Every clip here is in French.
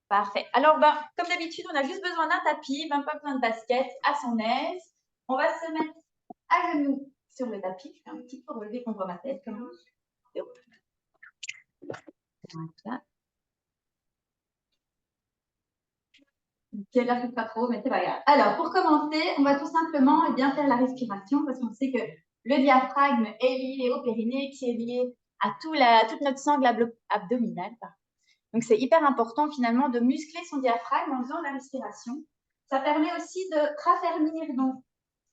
Parfait. Alors, comme d'habitude, on a juste besoin d'un tapis, même pas besoin de basket, à son aise. On va se mettre à genoux sur le tapis. Je fais un petit peu relever qu'on voit ma tête. Comme... Voilà. Là, je ne pas trop, mais c'est pas grave. Alors, pour commencer, on va tout simplement bien faire la respiration parce qu'on sait que le diaphragme est lié au périnée, qui est lié à toute notre sangle abdominale. Donc, c'est hyper important finalement de muscler son diaphragme en faisant la respiration. Ça permet aussi de raffermir donc,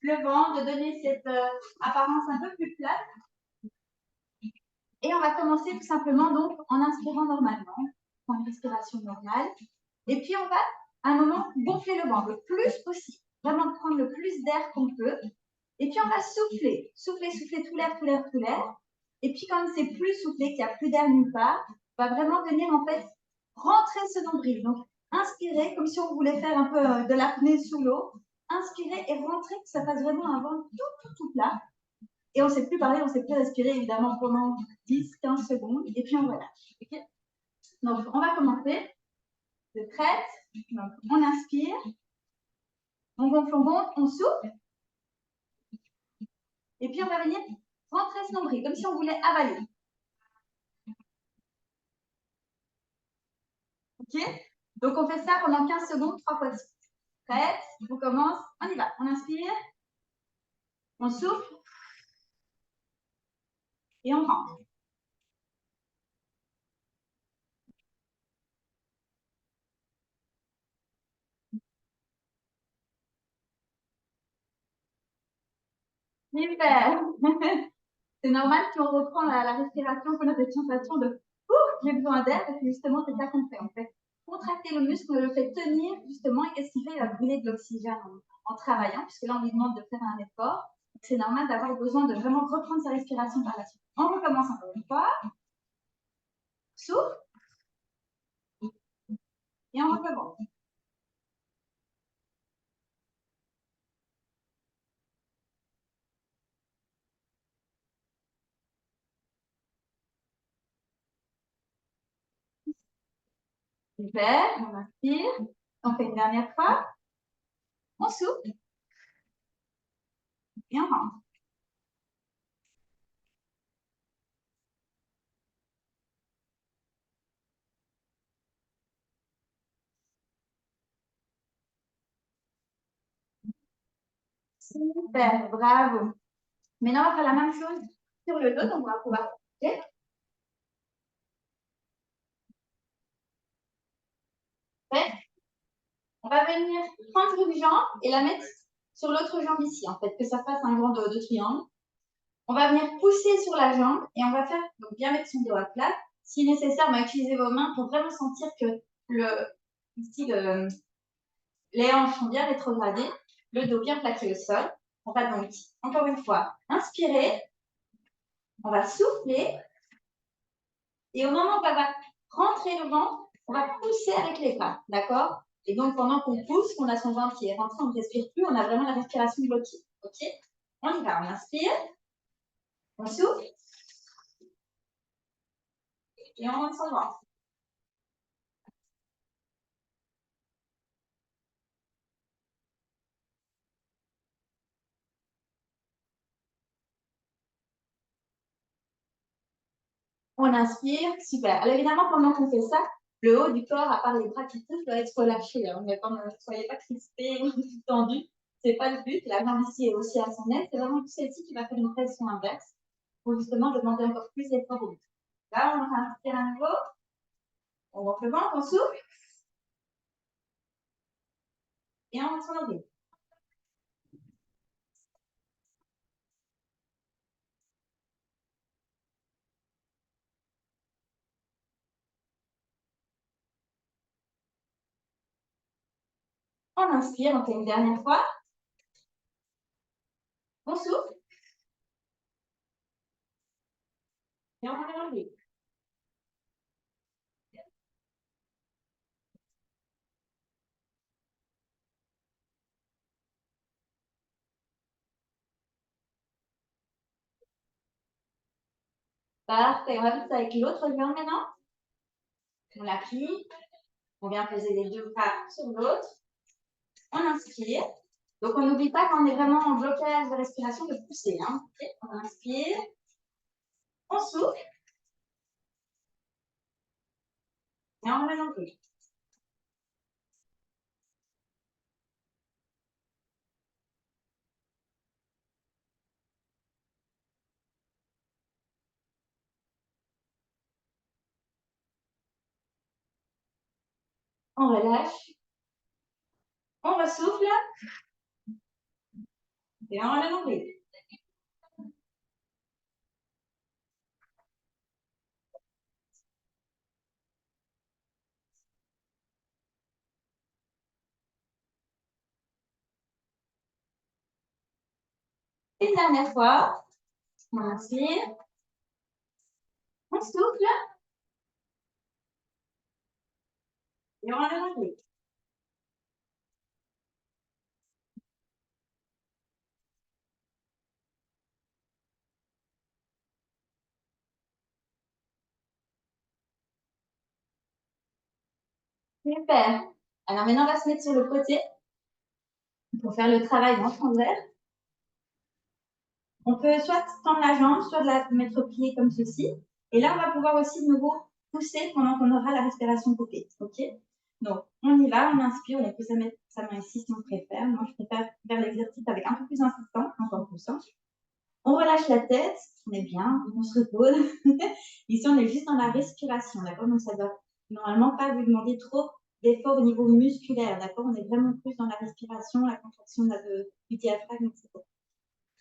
le ventre, de donner cette apparence un peu plus plate. Et on va commencer tout simplement donc en inspirant normalement, en une respiration normale. Et puis, on va à un moment gonfler le ventre le plus possible, vraiment prendre le plus d'air qu'on peut. Et puis, on va souffler, souffler, souffler tout l'air, tout l'air, tout l'air. Et puis, quand c'est plus soufflé, qu'il n'y a plus d'air nulle part, on va vraiment venir en fait rentrer ce nombril. Donc, inspirer comme si on voulait faire un peu de l'apnée sous l'eau. Inspirer et rentrer, que ça fasse vraiment un ventre tout plat. Et on ne sait plus parler, on ne sait plus respirer évidemment pendant 10-15 secondes. Et puis, on relâche. Okay, donc, on va commencer. Vous êtes prête? Donc, on inspire. On gonfle, on souffle. Et puis, on va venir rentrer ce nombril, comme si on voulait avaler. OK? Donc, on fait ça pendant 15 secondes, 3 fois 6. Prête? On commence. On y va. On inspire. On souffle. Et on rentre. Super! C'est normal si on reprend la respiration, qu'on a cette sensation de « Ouh, j'ai besoin d'air », parce que justement, c'est ça qu'on fait. On fait contracter le muscle, on le fait tenir, justement, et qu'est-ce qu'il fait? Il va brûler de l'oxygène en travaillant, puisque là, on lui demande de faire un effort. C'est normal d'avoir besoin de vraiment reprendre sa respiration par la suite. On recommence encore une fois. Souffle. Et on recommence. Super. On inspire. On fait une dernière fois. On souffle. Et on rentre. Super. Bravo. Maintenant, on va faire la même chose sur le dos. Donc, on va pouvoir souffler. On va venir prendre une jambe et la mettre sur l'autre jambe ici, en fait, que ça fasse un grand de triangle. On va venir pousser sur la jambe et on va faire, donc bien mettre son dos à plat. Si nécessaire, on va utiliser vos mains pour vraiment sentir que ici, les hanches sont bien rétrogradées, le dos bien plaqué au sol. On va donc, encore une fois, inspirer. On va souffler. Et au moment où on va rentrer le ventre, on va pousser avec les bras, d'accord? Et donc, pendant qu'on pousse, qu'on a son ventre qui est rentré, on ne respire plus, on a vraiment la respiration bloquée, ok? On y va, on inspire, on souffle, et on rentre son ventre. On inspire, super. Alors évidemment, pendant qu'on fait ça, le haut du corps, à part les bras qui poussent, doit être relâché. Hein. Mais ne soyez pas crispés ou tendus. Ce n'est pas le but. La jambe ici est aussi à son aise. C'est vraiment celle-ci qui va faire une pression inverse pour justement demander encore plus d'effort au bout. Là, on inspire à nouveau. On gonfle le ventre, on souffle. Et on rentre dans le dos. On inspire, on fait une dernière fois. On souffle. Et on revient dans le dos. Parfait. On va faire ça avec l'autre jambe maintenant. On la plie. On vient poser les deux bras sur l'autre. On inspire. Donc, on n'oublie pas quand on est vraiment en blocage de respiration de pousser. Hein. Okay. On inspire. On souffle. Et on remet un peu. On relâche. On ressouffle. Et on remet un peu. Une dernière fois. On inspire. On souffle. Et on remet un peu. Super. Alors maintenant, on va se mettre sur le côté pour faire le travail en transverse. On peut soit tendre la jambe, soit la mettre au pied comme ceci. Et là, on va pouvoir aussi de nouveau pousser pendant qu'on aura la respiration coupée. OK? Donc, on y va, on inspire, on peut mettre sa main ici si on préfère. Moi, je préfère faire l'exercice avec un peu plus insistant, encore plus. On relâche la tête, on est bien, on se repose. Ici, on est juste dans la respiration, d'accord? Donc, ça doit normalement pas vous demander trop d'efforts au niveau musculaire, d'accord? On est vraiment plus dans la respiration, la contraction du diaphragme, etc.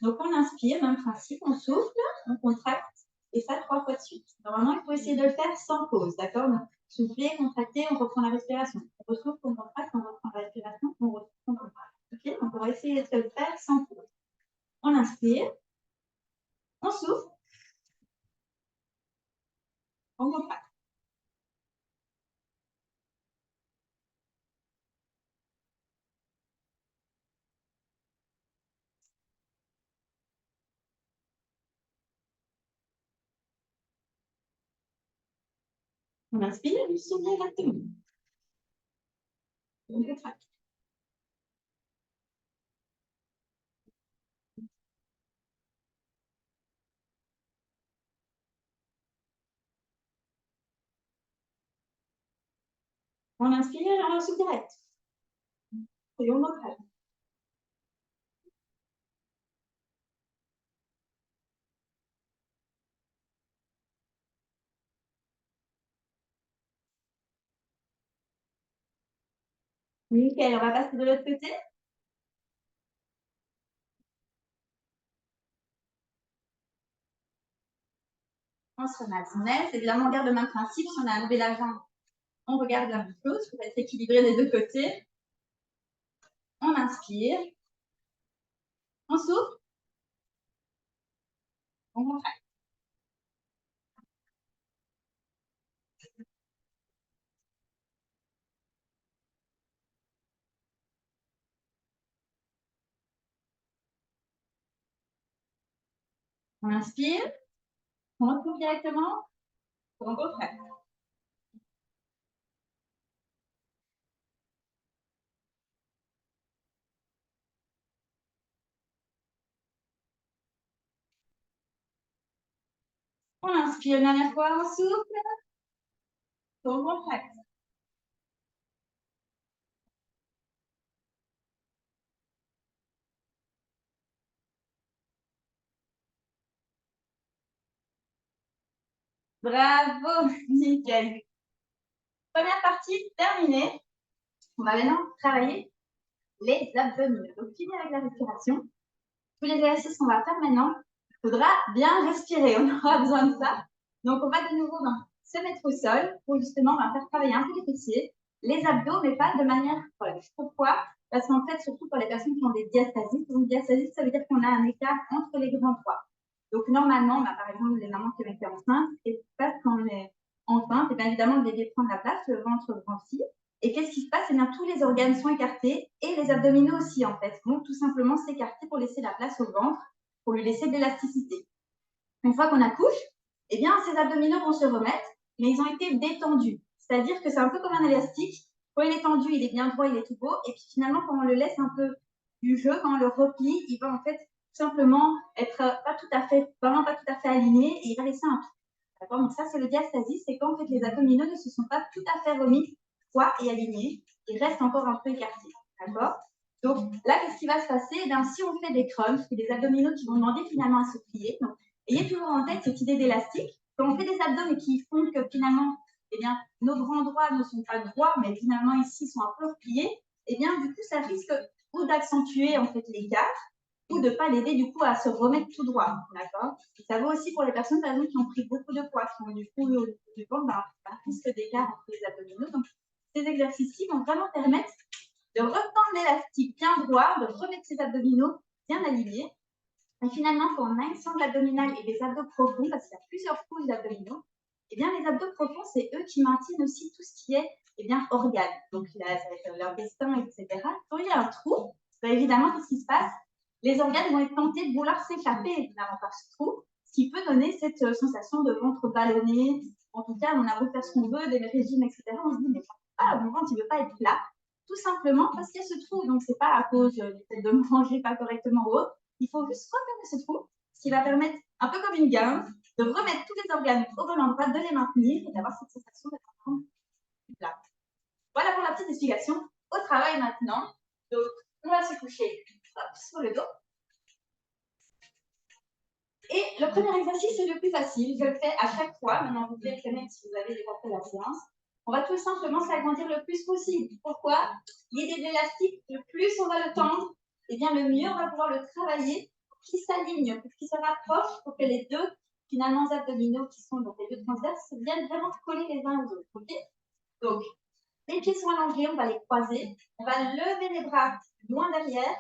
Donc, on inspire, même principe, on souffle, on contracte, et ça 3 fois de suite. Normalement, il faut essayer de le faire sans pause, d'accord? Donc, souffler, contracter, on reprend la respiration. On ressouffle, on contracte, on reprend la respiration, on ressouffle, on contracte. OK? Donc, on va essayer de le faire sans pause. On inspire, on souffle, on contracte. On inspire, on souffle exactement. On contracte. On inspire, on souffle direct. Et on contracte. Nickel, on va passer de l'autre côté. On se remet à son aise. Évidemment, on garde le même principe. Si on a enlevé la jambe, on regarde la même chose pour être équilibré des deux côtés. On inspire. On souffle. On contracte. On inspire. On retrouve directement. On contracte. On inspire une dernière fois. On souffle. On contracte. Bravo. Nickel. Première partie terminée. On va maintenant travailler les abdominaux. Donc, fini avec la respiration. Tous les exercices qu'on va faire maintenant, il faudra bien respirer. On aura besoin de ça. Donc, on va de nouveau se mettre au sol pour justement faire travailler un peu les fessiers, les abdos, mais pas de manière folle. Pourquoi? Parce qu'en fait, surtout pour les personnes qui ont des diastasis, donc diastasis, ça veut dire qu'on a un écart entre les grands poids. Donc, normalement, par exemple, les mamans qui ont été enceintes, et parce qu'on est enceinte, et bien évidemment, le bébé prend de la place, le ventre grandit. Et qu'est-ce qui se passe? Eh bien, tous les organes sont écartés et les abdominaux aussi, en fait, vont tout simplement s'écarter pour laisser la place au ventre, pour lui laisser de l'élasticité. Une fois qu'on accouche, eh bien, ces abdominaux vont se remettre, mais ils ont été détendus. C'est-à-dire que c'est un peu comme un élastique. Quand il est tendu, il est bien droit, il est tout beau. Et puis finalement, quand on le laisse un peu du jeu, quand on le replie, il va en fait tout simplement être pas tout à fait, vraiment pas tout à fait aligné et il va laisser un trou. D'accord. Donc ça, c'est le diastasis, c'est quand en fait les abdominaux ne se sont pas tout à fait remis droits et alignés. Ils restent encore un peu écartés. D'accord. Donc là, qu'est-ce qui va se passer? Eh bien, si on fait des crunchs, c'est des abdominaux qui vont demander finalement à se plier. Donc, ayez toujours en tête cette idée d'élastique. Quand on fait des abdos et qui font que finalement, eh bien, nos grands droits ne sont pas droits, mais finalement ici sont un peu repliés, eh bien, du coup, ça risque ou d'accentuer en fait l'écart, ou de ne pas l'aider du coup à se remettre tout droit. D'accord. Ça vaut aussi pour les personnes, par exemple, qui ont pris beaucoup de poids, qui ont du coup du ventre, un risque d'écart entre les abdominaux. Donc, ces exercices-ci vont vraiment permettre de retendre l'élastique bien droit, de remettre ses abdominaux bien alignés. Et finalement, quand on a une sangle abdominale et des abdos profonds, parce qu'il y a plusieurs couches d'abdominaux, eh bien, les abdos profonds, c'est eux qui maintiennent aussi tout ce qui est organes. Donc, là, ça va être l'intestin, etc. Quand il y a un trou, évidemment, qu'est-ce qui se passe? Les organes vont être tentés de vouloir s'échapper évidemment par ce trou, ce qui peut donner cette sensation de ventre ballonné. En tout cas, on a beau faire ce qu'on veut, des régimes, etc. On se dit, mais mon ventre, il ne veut pas être plat. Tout simplement parce qu'il y a ce trou. Donc, ce n'est pas à cause du fait de manger pas correctement ou autre. Il faut juste refermer ce trou, ce qui va permettre, un peu comme une gamme, de remettre tous les organes au bon endroit, de les maintenir et d'avoir cette sensation d'être en plat. Voilà pour la petite explication. Au travail maintenant. Donc, on va se coucher sur le dos. Et le premier exercice, c'est le plus facile. Je le fais à chaque fois. Maintenant, vous pouvez le mettre si vous avez déjà fait la séance. On va tout simplement s'agrandir le plus possible. Pourquoi? L'idée de l'élastique, le plus on va le tendre, et bien le mieux on va pouvoir le travailler pour qu'il s'aligne, pour qu'il se rapproche, pour que les deux, finalement, abdominaux qui sont donc les deux transverses, viennent vraiment coller les uns aux autres. Okay. Donc, les pieds sont allongés, on va les croiser. On va lever les bras loin derrière,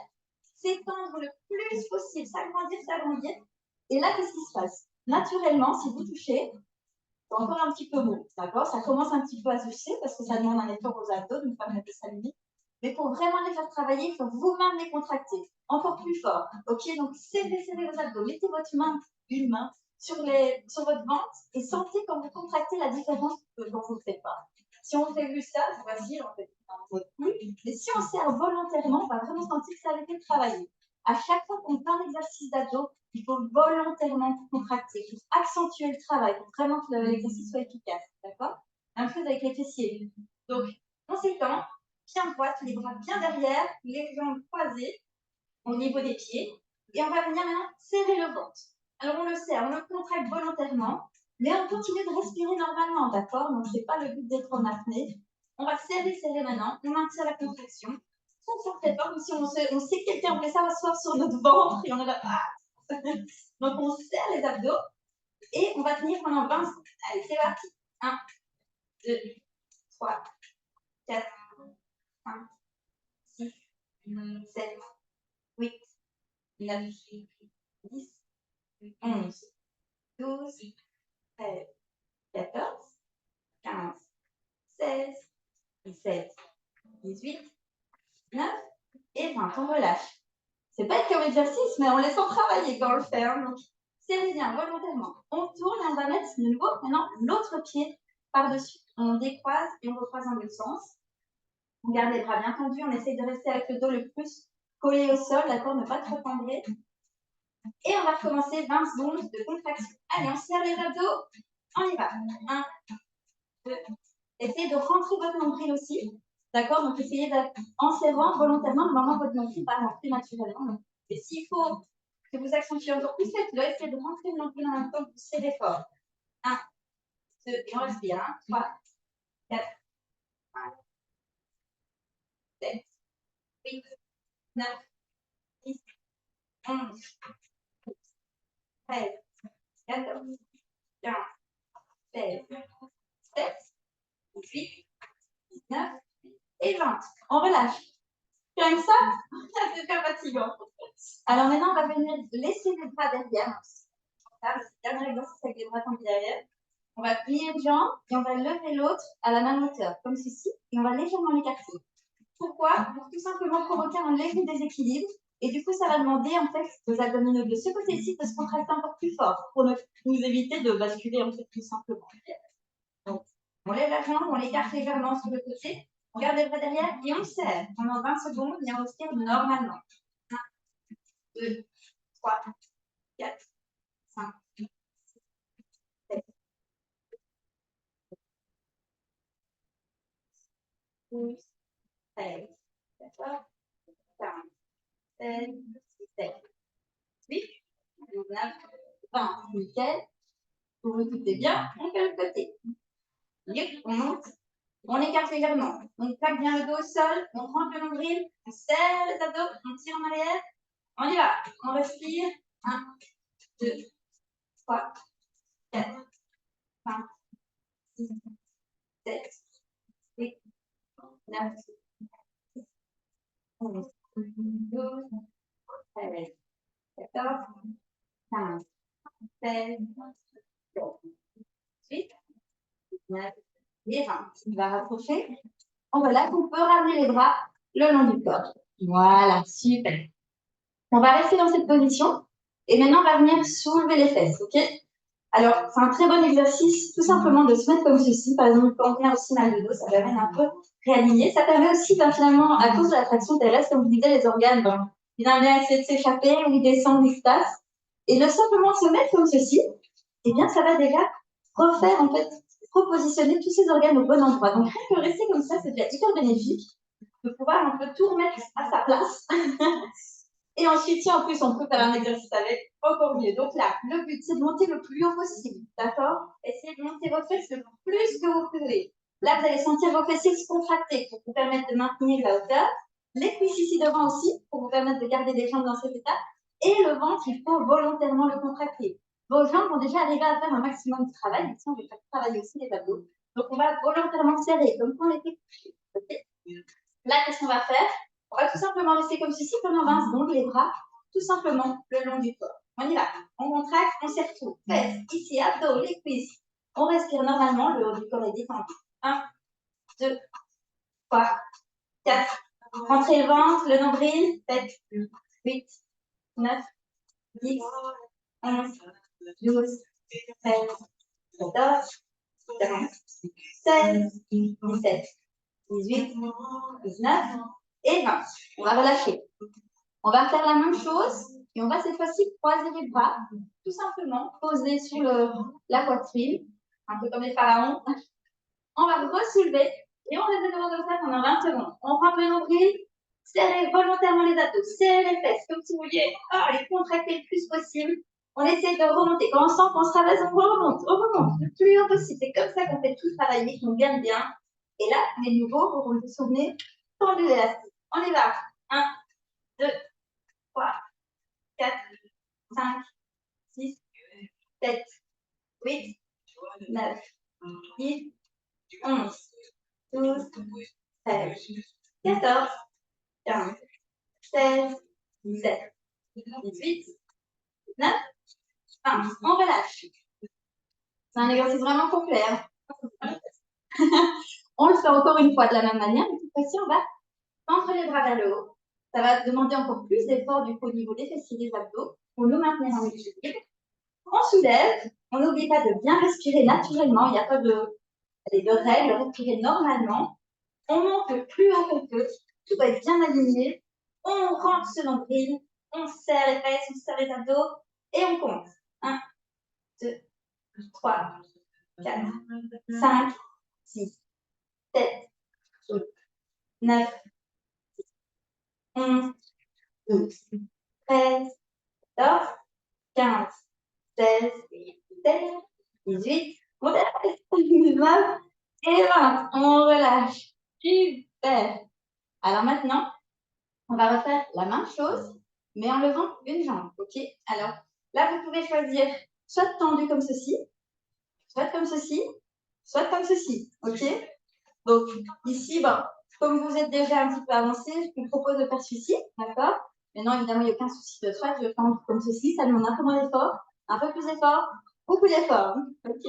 s'étendre le plus possible, s'agrandir, s'agrandir. Et là, qu'est-ce qui se passe? Naturellement, si vous touchez, c'est encore un petit peu mou, d'accord? Ça commence un petit peu à se toucher parce que ça demande un effort aux abdos de nous permettre de s'aligner. Mais pour vraiment les faire travailler, il faut vous-même les contracter encore plus fort. Ok? Donc, serrez vos abdos. Mettez votre main, une main, sur votre ventre et sentez quand vous contractez la différence quand vous ne le faites pas. Si on fait juste ça, c'est facile, on fait plus. Mais si on serre volontairement, on va vraiment sentir que ça a été travaillé. À chaque fois qu'on fait un exercice d'abdos, il faut volontairement contracter pour accentuer le travail, pour vraiment que l'exercice soit efficace. D'accord? Même chose avec les fessiers. Donc, conséquent, pied droite, les bras bien derrière, les jambes croisées au niveau des pieds. Et on va venir maintenant serrer le ventre. Alors, on le serre, on le contracte volontairement, mais on continue de respirer normalement, d'accord? Donc, ce n'est pas le but d'être en apnée. On va serrer maintenant, on maintient la contraction. On ne s'en fait pas comme si on sait que quelqu'un voulait s'asseoir sur notre ventre et on est là. Donc, on serre les abdos et on va tenir pendant 20 secondes. Allez, c'est parti. 1, 2, 3, 4, 5, 6, 7, 8, 9, 10, 11, 12, 13, 14, 15, 16, 17, 18, 19 et 20. On relâche. C'est pas comme exercice, mais on laisse travailler quand on le fait. Donc, serrez bien volontairement. On tourne et on va mettre de nouveau maintenant l'autre pied par-dessus. On décroise et on recroise dans l'autre sens. On garde les bras bien tendus. On essaye de rester avec le dos le plus collé au sol, d'accord, ne pas trop tendrer. Et on va recommencer 20 secondes de contraction. Allez, on serre les abdos. On y va. 1, 2. Essayez de rentrer votre nombril aussi. D'accord? Donc, essayez en serrant volontairement, normalement, votre nombril va rentrer naturellement. Et s'il faut que vous accentuez encore plus, faites-le. Essayez de rentrer le nombril en même temps que vous serrez fort. 1, 2, et on respire. 1, 3, 4, 5, 7, 8, 9, 10, 11, 13, 14, 15, 16, 17, 18, 19 et 20. On relâche. Comme ça, c'est pas fatigant. Alors maintenant, on va venir laisser les bras derrière. C'est le dernier exercice avec les bras tendus derrière. On va plier une jambe et on va lever l'autre à la même hauteur, comme ceci, et on va légèrement l'écarter. Pourquoi? Pour tout simplement provoquer un léger déséquilibre. Et du coup, ça va demander en fait aux abdominaux de ce côté-ci de se contracter encore plus fort pour nous éviter de basculer en fait tout simplement. Donc, on lève la jambe, on l'écarte légèrement sur le côté On garde les bras derrière et on serre pendant 20 secondes et on respire normalement. 1, 2, 3, 4, 5, 6, 7, 12, 13, 14, 15, 16, 17, 18, 19, 20. Nickel. Vous vous écoutez bien, on fait le côté. On monte, on écarte légèrement. On plaque bien le dos au sol, on rentre le nombril, on serre les abdos, on tire en arrière. On y va. On respire. 1, 2, 3, 4, 5, 6, 7, 8, 9, 11, 12, 13, 14, 15, 16, 17, 19 et 20. On va rapprocher. On relâche. On peut ramener les bras le long du corps. Voilà, super. On va rester dans cette position. Et maintenant, on va venir soulever les fesses, ok? Alors, c'est un très bon exercice, tout simplement de se mettre comme ceci. Par exemple, quand on a aussi mal de dos, ça permet d'un peu réaligner. Ça permet aussi, finalement, à cause de la traction terrestre, comme vous disiez, les organes, ils aiment bien essayer de s'échapper ou ils descendent, ils se tassent. Et de simplement se mettre comme ceci, eh bien, ça va déjà refaire, en fait, repositionner tous ces organes au bon endroit. Donc, rien que rester comme ça, c'est déjà hyper bénéfique de pouvoir un peu tout remettre à sa place. Et ensuite, si en plus on peut faire un exercice avec, encore mieux. Donc là, le but, c'est de monter le plus haut possible. D'accord? Essayez de monter vos fesses le plus que vous pouvez. Là, vous allez sentir vos fessiers se contracter pour vous permettre de maintenir la hauteur. Les cuisses ici devant aussi, pour vous permettre de garder des jambes dans cet état. Et le ventre, il faut volontairement le contracter. Vos jambes vont déjà arriver à faire un maximum de travail. Ici, on va faire travailler aussi les abdos. Donc, on va volontairement serrer, comme quand on était couché. Okay? Là, qu'est-ce qu'on va faire? On va tout simplement rester comme ceci pendant 20 secondes, les bras tout simplement le long du corps. On y va. On contracte, on serre tout. Fesses, ici, abdos, les cuisses. On respire normalement, le haut du corps est détendu. 1, 2, 3, 4. Rentrez le ventre, le nombril. 7, 8, 9, 10, 11, 12, 13, 14, 15, 16, 17, 18, 19 et 20. On va relâcher. On va faire la même chose et on va cette fois-ci croiser les bras, tout simplement poser sur la poitrine, un peu comme les pharaons. On va re-soulever et on reste comme ça pendant 20 secondes. On prend le nombril, serrez volontairement les abdos, serrez les fesses comme si vous vouliez les contracter le plus possible. On essaie de remonter. Quand on sent qu'on se rabaisse, on remonte le plus haut possible. C'est comme ça qu'on fait tout le travail, qu'on gagne bien. Et là, les nouveaux, vous vous souvenez, tendu l'élastique. On y va. 1, 2, 3, 4, 5, 6, 7, 8, 9, 10, 11, 12, 13, 14, 15, 16, 17, 18, 19, 20. On relâche. C'est un exercice vraiment complet. Hein. On le fait encore une fois de la même manière, mais cette fois-ci, on va tendre les bras vers le haut. Ça va demander encore plus d'efforts du coup au niveau des fessiers et des abdos pour nous maintenir en équilibre. On soulève, on n'oublie pas de bien respirer naturellement, il n'y a pas de règles, respirer normalement. On monte le plus haut qu'on peut, tout va être bien aligné. On rentre ce nombril, on serre les fesses, on serre les abdos et on compte. 1, 2, 3, 4, 5, 6, 7, 8, 9, 11, 12, 13, 14, 15, 16, 17, 18, 19 et 20. On relâche. Super. Alors maintenant, on va refaire la même chose, mais en levant une jambe. OK? Alors là, vous pouvez choisir soit tendu comme ceci, soit comme ceci, soit comme ceci. OK? Donc ici, bon, comme vous êtes déjà un petit peu avancé, je vous propose de faire ceci. D'accord? Maintenant, évidemment, il n'y a aucun souci de soit je tends comme ceci, ça demande un peu moins d'effort, un peu plus d'effort, beaucoup d'effort. OK?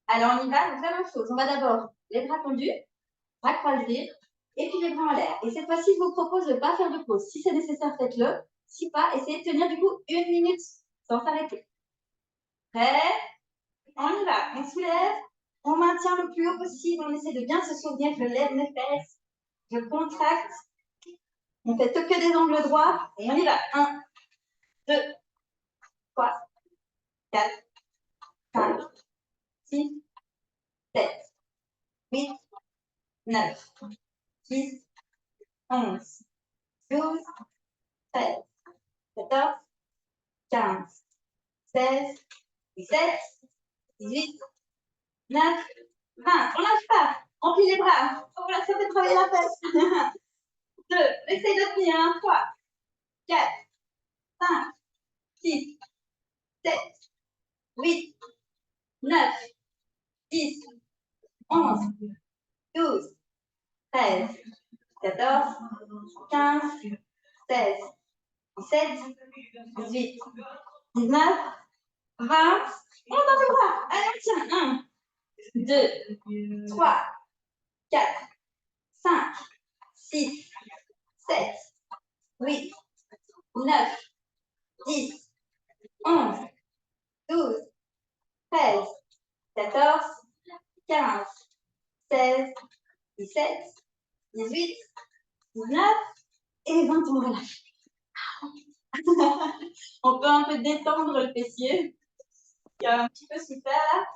Alors, on y va, donc la même chose. On va d'abord les bras tendus, bras croisés, et puis les bras en l'air. Et cette fois-ci, je vous propose de ne pas faire de pause. Si c'est nécessaire, faites-le. Si pas, essayez de tenir du coup 1 minute sans s'arrêter. Prêt? On y va. On soulève, on maintient le plus haut possible. On essaie de bien se souvenir que je lève mes fesses. je contracte. On fait que des angles droits et on y va. 1, 2, 3, 4, 5, 6, 7, 8, 9, 10, 11, 12, 13, 14, 15, 16, 17, 18, 9, 20. On lâche pas. On plie les bras. Oh, voilà, ça fait travailler la fesse. 2, essaye de tenir. 3, 4, 5, 6, 7, 8, 9, 10, 11, 12, 13, 14, 15, 16, 17, 18, 19, 20. On monte un peu bras. Allez, tiens. 1, 2, 3, 4, 5, 6, 7, 8, 9, 10, 11, 12, 13, 14, 15, 16, 17, 18, 19 et 20. On relâche. On peut un peu détendre le fessier. Il y a un petit peu souffert là.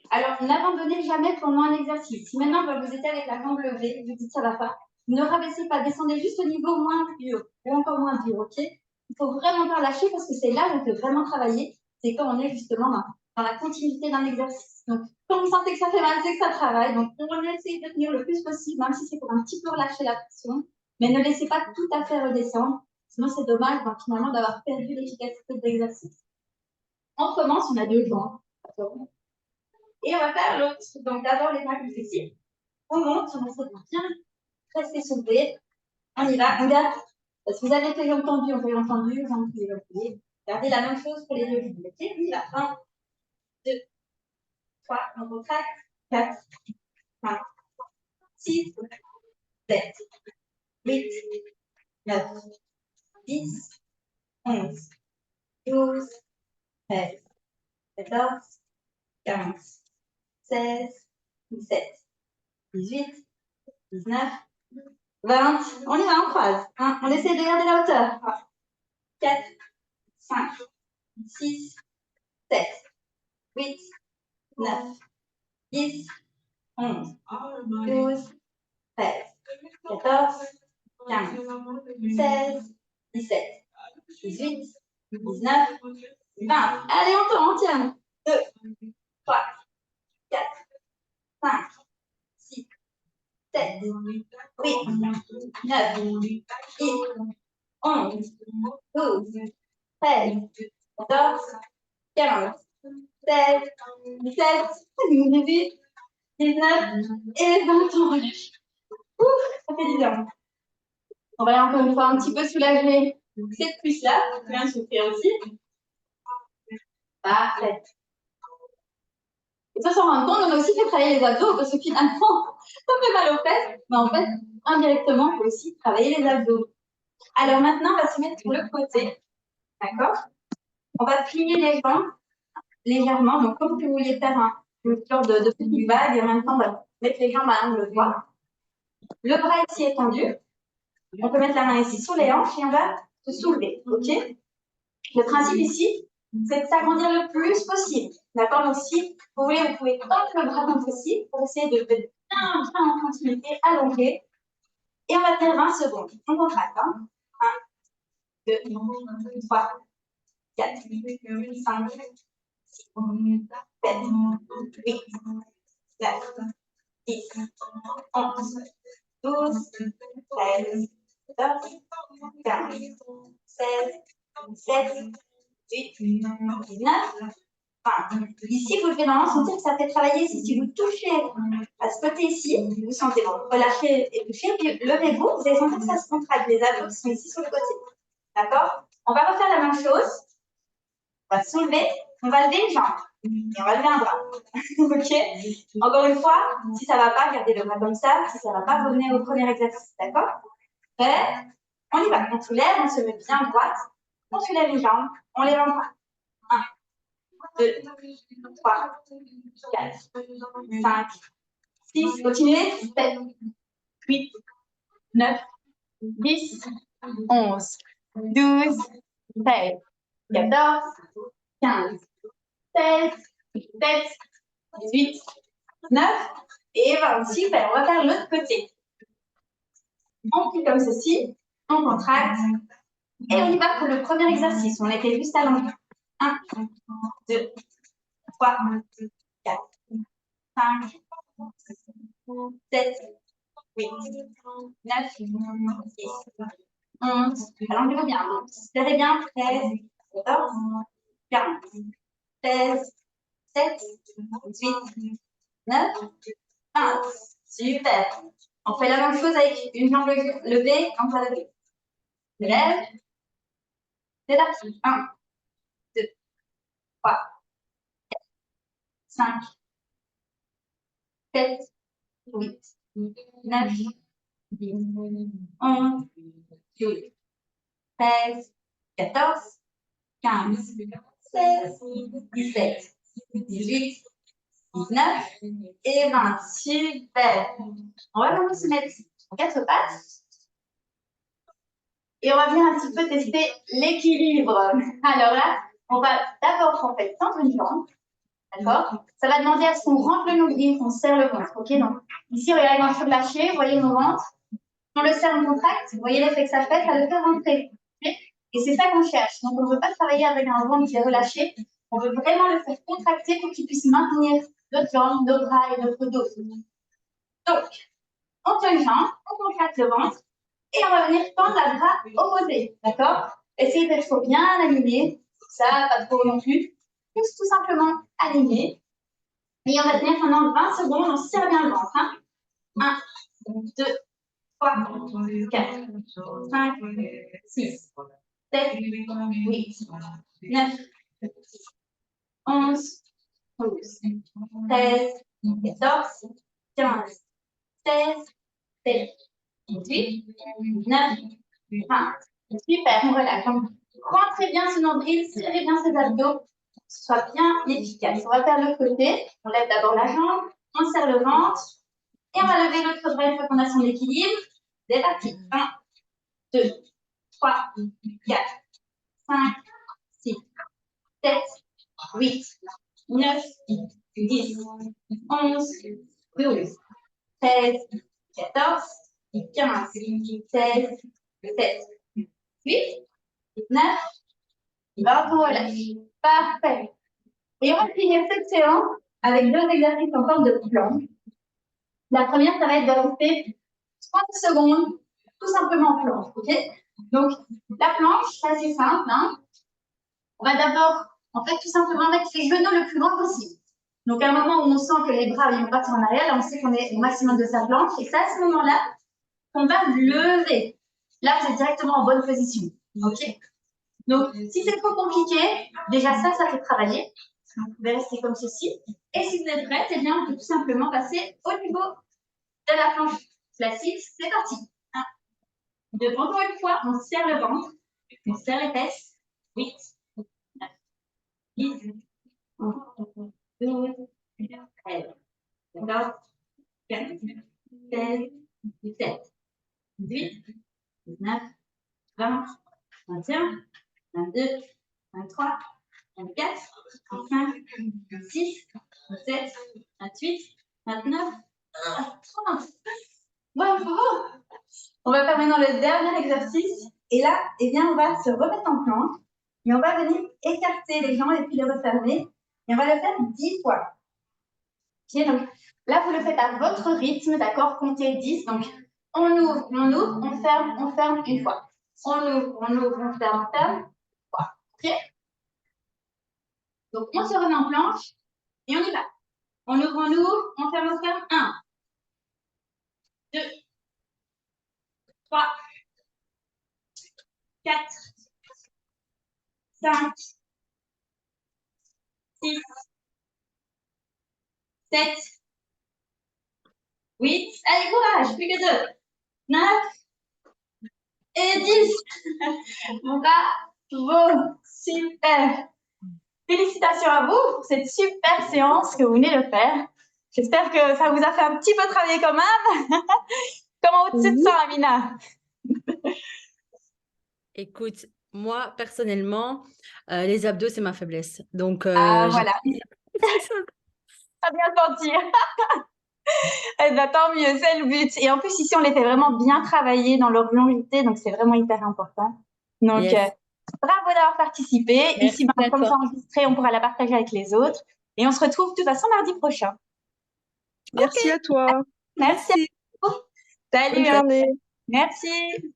Alors, n'abandonnez jamais pendant un exercice. Si maintenant vous êtes avec la jambe levée, vous dites ça va pas, ne rabaissez pas, descendez juste au niveau moins dur ou encore moins dur, ok? Il faut vraiment pas lâcher parce que c'est là où on peut vraiment travailler. C'est quand on est justement dans la continuité d'un exercice. Donc, quand vous sentez que ça fait mal, c'est que ça travaille. Donc, on essaie de tenir le plus possible, même si c'est pour un petit peu relâcher la pression. Mais ne laissez pas tout à fait redescendre. Sinon, c'est dommage finalement d'avoir perdu l'efficacité de l'exercice. On commence, on a 2 jambes. Et on va faire l'autre. Donc, d'abord les bras comme ceci. On monte, on essaie de bien rester soulevé. On y va, on garde. Si vous avez les jambes tendues, on fait jambes tendues, jambes pliées. Gardez la même chose pour les deux jambes. Ok, on y va. 1, 2, 3, on contracte. 4, 5, 6, 7, 8, 9, 10, 11, 12, 13, 14, 15, 16, 17, 18, 19, 20. On y va, on croise. On essaie de garder la hauteur. 4, 5, 6, 7, 8, 9, 10, 11, 12, 13, 14, 15, 16, 17, 18, 19, 20. Allez, on tient. 2, 3, 4, 5, 6, 7, 8, 9, 10, 11, 12, 13, 14, 15, 16, 17, 18, 19 et 20. On relâche. Ouf, ça fait du bien. On va encore une fois un petit peu soulager cette cuisse-là. Bien souffrir aussi. Parfait. Et ça, s'en rend compte, on a aussi fait travailler les abdos parce que finalement, ça fait mal aux fesses. Mais en fait, indirectement, on peut aussi travailler les abdos. Alors maintenant, on va se mettre sur le côté. D'accord? On va plier les jambes légèrement. Donc, comme si vous vouliez faire une sorte de petite vague, et en même temps, on va mettre les jambes à l'angle droit. Le bras ici est tendu. On peut mettre la main ici sur les hanches et on va se soulever. OK? Le principe ici, c'est de s'agrandir le plus possible. D'accord? Donc, si vous voulez, vous pouvez tendre le bras comme ceci pour essayer de bien en continuité, allonger. Et on va tenir 20 secondes. On contracte. 1, 2, 3, 4, 5, 6, 7, 8, 9, 10, 11, 12, 13, 14, 15, 16, 17, 18, 19, 20. Ici, vous devez vraiment sentir que ça fait travailler. Si vous touchez à ce côté ici, vous sentez bon, relâchez et touchez, puis levez-vous, vous allez sentir que ça se contracte. Les abdos qui sont ici sur le côté. D'accord? On va refaire la même chose. On va soulever, on va lever une jambe et on va lever un bras. Ok? Encore une fois, si ça ne va pas, gardez le bras comme ça. Si ça ne va pas, revenez au premier exercice. D'accord? Prêt? On y va. On soulève, on se met bien droite. On soulève une jambe, on lève un bras. 1, 2, 3, 4, 5, 6. Continuez. 7, 8, 9, 10, 11, 12, 13, 14, 15, 16, 17, 18, 19 et 20. Super, on va faire l'autre côté. On plie comme ceci, on contracte et on y va pour le premier exercice. On était juste à l'envers. 1, 2, 3, 4, 5, 7, 8, 9, 10, 11. Alors, on bien. Serrez bien. 13, 14, 15, 16, 7, 18, 9, 20. Super. On fait la même chose avec une jambe levée, un bras levé. Je lève. C'est parti. 1, 2, 3, 4, 5, 7, 8, 9, 10, 11, 12, 13, 14, 15, 16, 17, 18, 19 et 20. Super. On va maintenant se mettre en quatre pattes. Et on va venir un petit peu tester l'équilibre. Alors là, on va d'abord en fait tendre une jambe. D'accord? Ça va demander à ce qu'on rentre le nombril, qu'on serre le ventre. Ok? Donc, ici, regardez, on va relâcher, vous voyez mon ventre. On le serre, on contracte. Vous voyez l'effet que ça fait, ça le fait rentrer. Okay? Et c'est ça qu'on cherche. Donc, on ne veut pas travailler avec un ventre qui est relâché. On veut vraiment le faire contracter pour qu'il puisse maintenir notre jambe, nos bras et notre dos. Donc, on tient une jambe, on contracte le ventre et on va venir tendre la bras opposé. D'accord? Essayez d'être bien aligné. Ça, pas trop non plus. Juste tout simplement aligné. Et on va tenir pendant 20 secondes. On serre bien le ventre. Hein? 1, 2, 3, 4, 5, 6, 7, 8, 9, 11, 12, 13, 14, 15, 16, 17, 18, 19, 20. Super, on relâche. Donc, rentrez bien ce nombril, serrez bien ses abdos, que ce soit bien efficace. On va faire l'autre côté. On lève d'abord la jambe, on serre le ventre et on va lever l'autre bras une fois qu'on a son équilibre. C'est parti. 1, 2, 3, 4, 5, 6, 7, 8, 9, 10, 11, 12, 13, 14, 15, 16, 17, 8, 9, 20, on relâche. Parfait. Et on va finir cette séance avec deux exercices en forme de planche. La première, ça va être de rester 30 secondes, tout simplement en planche. Ok? Donc, la planche, c'est assez simple. Hein? On va d'abord, en fait, tout simplement mettre les genoux le plus loin possible. Donc, à un moment où on sent que les bras vont partir en arrière, là, on sait qu'on est au maximum de sa planche. Et c'est à ce moment-là qu'on va lever. Là, vous êtes directement en bonne position. OK? Donc, si c'est trop compliqué, déjà ça fait travailler. Donc, vous pouvez rester comme ceci. Et si vous êtes prête, eh bien, on peut tout simplement passer au niveau de la planche classique. C'est parti. 1, 2, encore une fois, on serre le ventre, on serre les fesses. 8, 9, 10, 11, 12, 13, 14, 15, 16, 17, 18, 19, 20, 21, 22, 23, 24, 25, 26, 27, 28, 29, 30. Bravo! On va faire maintenant le dernier exercice. Et là, eh bien, on va se remettre en planche. Et on va venir écarter les jambes et puis les refermer. Et on va le faire 10 fois. Okay, donc là, vous le faites à votre rythme, d'accord? Comptez 10. Donc, on ouvre, on ferme une fois. On ouvre, on ferme. Voilà. OK? Donc, on se remet en planche et on y va. On ouvre, on ferme. 1, 2, 3, 4, 5, 6, 7, 8. Allez, courage, plus que 2. 9 et 10. Bravo, super. Félicitations à vous pour cette super séance que vous venez de faire. J'espère que ça vous a fait un petit peu travailler quand même. Comment tu te Oui. sens, Amina? Écoute, moi, personnellement, les abdos, c'est ma faiblesse. Donc, Ah, j'ai voilà, c'est ça. pas bien senti. Eh ben, tant mieux, c'est le but. Et en plus, ici, on les fait vraiment bien travailler dans leur longévité, donc c'est vraiment hyper important. Donc, Yes. bravo d'avoir participé. Ici, Merci ben, à comme c'est toi. enregistré, on pourra la partager avec les autres. Et on se retrouve de toute façon mardi prochain. Merci à toi. Merci à Merci. vous. Bonne Salut, hein. journée. Merci.